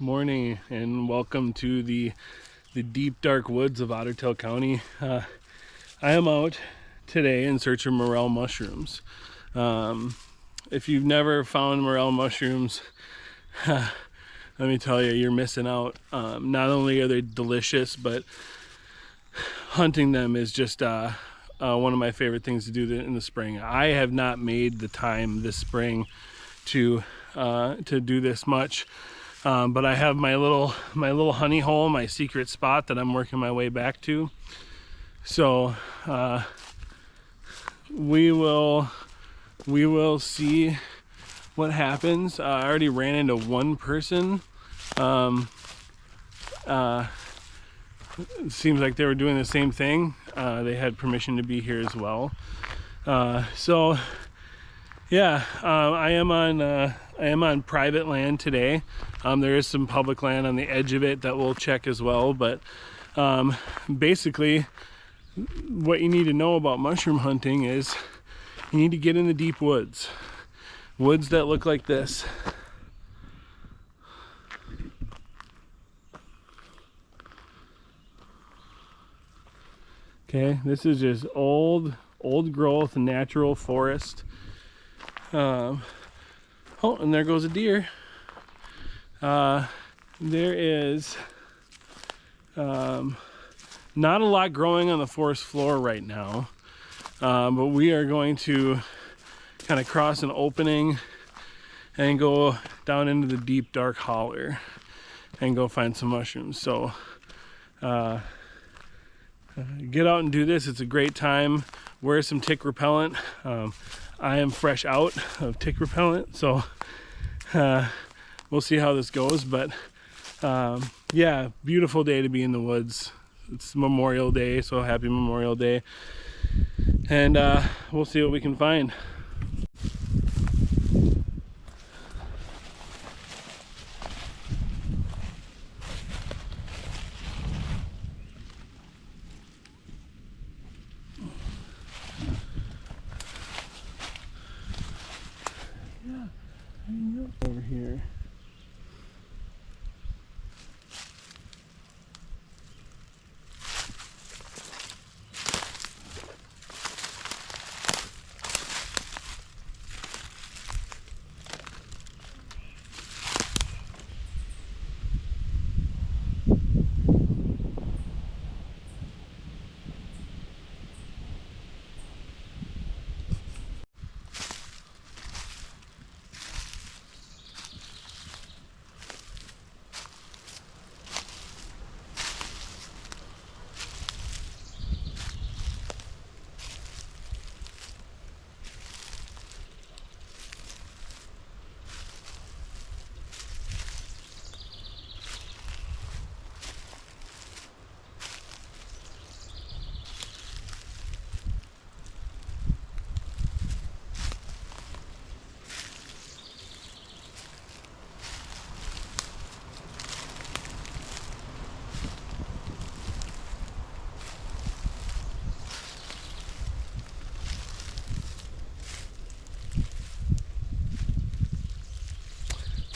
Morning and welcome to the deep dark woods of Otter Tail County. I am out today in search of morel mushrooms. If you've never found morel mushrooms, let me tell you, you're missing out. Not only are they delicious, but hunting them is just one of my favorite things to do in the spring. I have not made the time this spring to do this much. But I have my little honey hole, my secret spot that I'm working my way back to. So we will see what happens. I already ran into one person. It seems like they were doing the same thing. They had permission to be here as well. So yeah, I am on private land today. There is some public land on the edge of it that we'll check as well, but basically what you need to know about mushroom hunting is you need to get in the deep woods that look like this. Okay, this is just old growth natural forest. Oh, and there goes a deer. There is not a lot growing on the forest floor right now, but we are going to kind of cross an opening and go down into the deep dark holler and go find some mushrooms. So get out and do this. It's a great time. Wear some tick repellent. I am fresh out of tick repellent, so we'll see how this goes. But yeah, beautiful day to be in the woods. It's Memorial Day, so happy Memorial Day. And we'll see what we can find. Over here.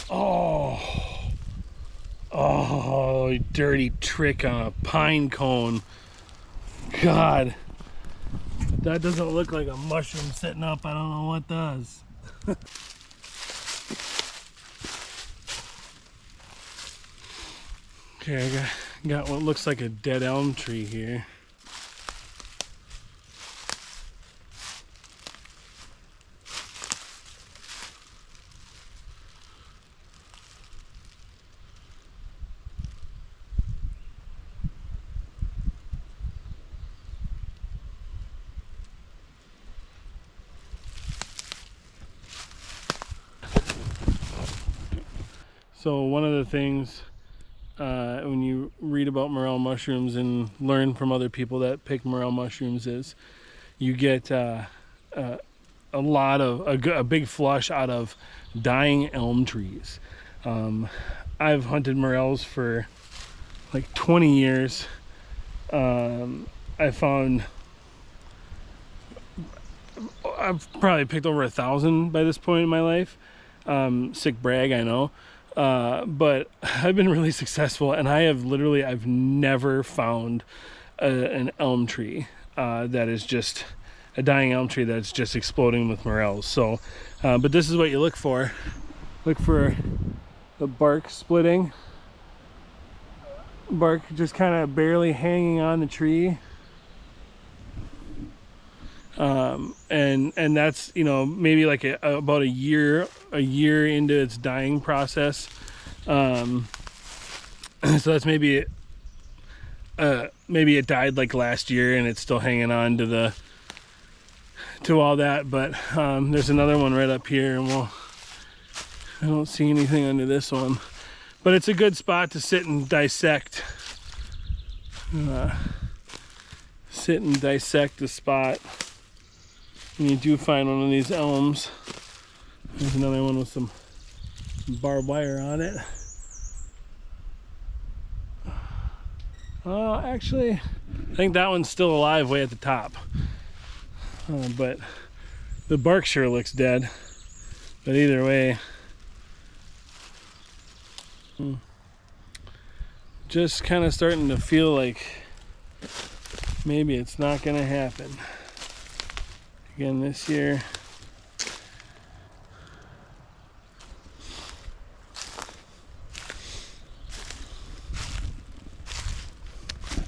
Oh, you dirty trick on a pine cone. God, if that doesn't look like a mushroom sitting up, I don't know what does. Okay, I got what looks like a dead elm tree here. So one of the things when you read about morel mushrooms and learn from other people that pick morel mushrooms is you get a big flush out of dying elm trees. I've hunted morels for like 20 years. I've probably picked over 1,000 by this point in my life. Sick brag, I know. but I've been really successful, and I've never found an elm tree that is just a dying elm tree that's just exploding with morels. So but this is what you look for. Look for the bark splitting, bark just kind of barely hanging on the tree, and that's, you know, maybe like about a year into its dying process. So that's maybe it died like last year and it's still hanging on to all that. But there's another one right up here, and I don't see anything under this one, but it's a good spot to sit and dissect. Sit and dissect the spot. And you do find one of these elms. There's another one with some barbed wire on it. Actually, I think that one's still alive way at the top. But the bark sure looks dead. But either way, just kind of starting to feel like maybe it's not going to happen again this year.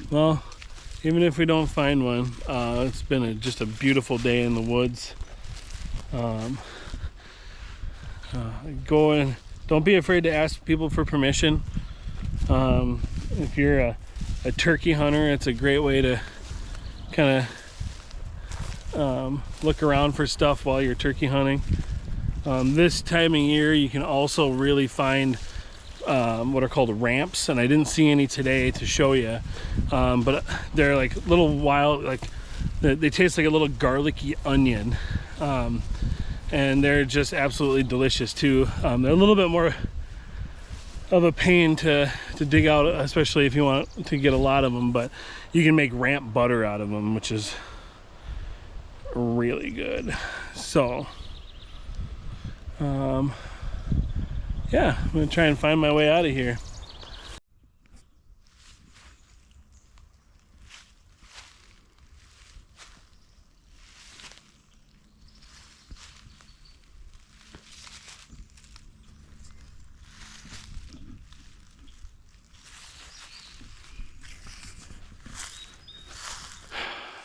Well, even if we don't find one, it's been just a beautiful day in the woods. Go and don't be afraid to ask people for permission. If you're a turkey hunter, it's a great way to kind of look around for stuff while you're turkey hunting. This time of year, you can also really find what are called ramps, and I didn't see any today to show you, but they're like little wild, like they taste like a little garlicky onion, and they're just absolutely delicious too. They're a little bit more of a pain to dig out, especially if you want to get a lot of them, but you can make ramp butter out of them, which is really good. So yeah, I'm gonna try and find my way out of here.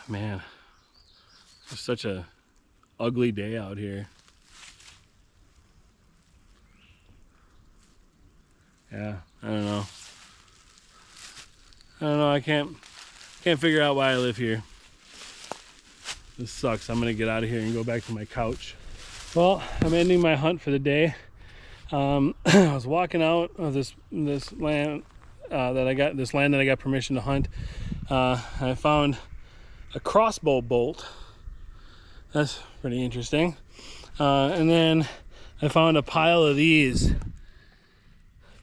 Man, it's such a ugly day out here. Yeah, I don't know. I can't figure out why I live here. This sucks. I'm gonna get out of here and go back to my couch. Well, I'm ending my hunt for the day. I was walking out of this land that I got permission to hunt. I found a crossbow bolt. That's pretty interesting. And then I found a pile of these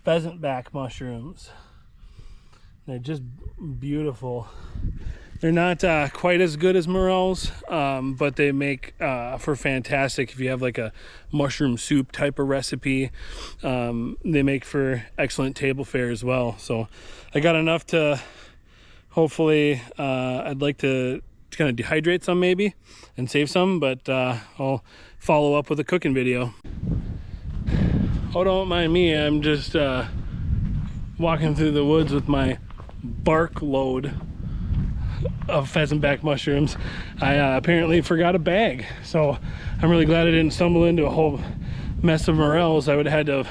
pheasant back mushrooms. They're just beautiful. They're not quite as good as morels, but they make for fantastic if you have like a mushroom soup type of recipe. They make for excellent table fare as well. So I got enough to hopefully, I'd like to kind of dehydrate some maybe and save some, but I'll follow up with a cooking video. Oh, don't mind me, I'm just walking through the woods with my bark load of pheasant back mushrooms. I apparently forgot a bag, so I'm really glad I didn't stumble into a whole mess of morels. I would have had to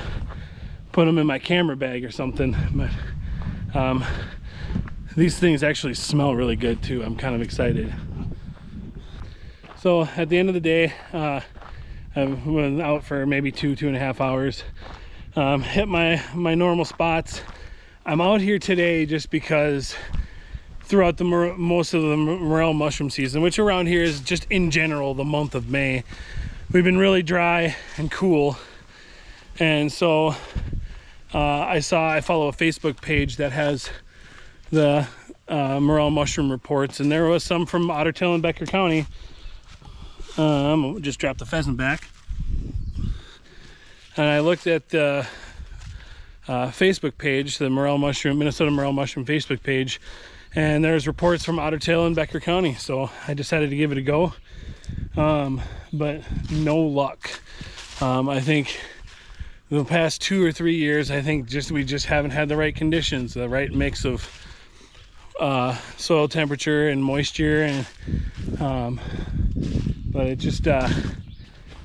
put them in my camera bag or something. But these things actually smell really good too. I'm kind of excited. So at the end of the day, I went out for maybe 2.5 hours. Hit my normal spots. I'm out here today just because throughout most of the morel mushroom season, which around here is just in general the month of May, we've been really dry and cool. And so I follow a Facebook page that has the morel mushroom reports, and there was some from Otter Tail and Becker County. I'm just drop the pheasant back, and I looked at Facebook page, the Minnesota Morel Mushroom Facebook page, and there's reports from Otter Tail in Becker County. So I decided to give it a go, but no luck. I think the past 2 or 3 years, I think we just haven't had the right conditions, the right mix of soil temperature and moisture, and but it just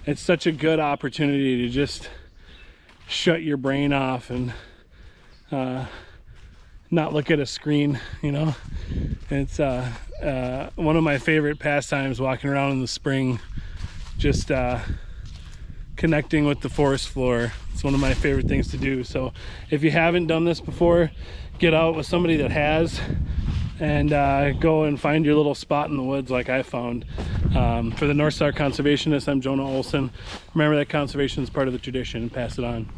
it's such a good opportunity to just shut your brain off and not look at a screen, you know. It's one of my favorite pastimes, walking around in the spring, just connecting with the forest floor. It's one of my favorite things to do. So if you haven't done this before, get out with somebody that has, and go and find your little spot in the woods like I found. For the North Star Conservationist, I'm Jonah Olson. Remember that conservation is part of the tradition, and pass it on.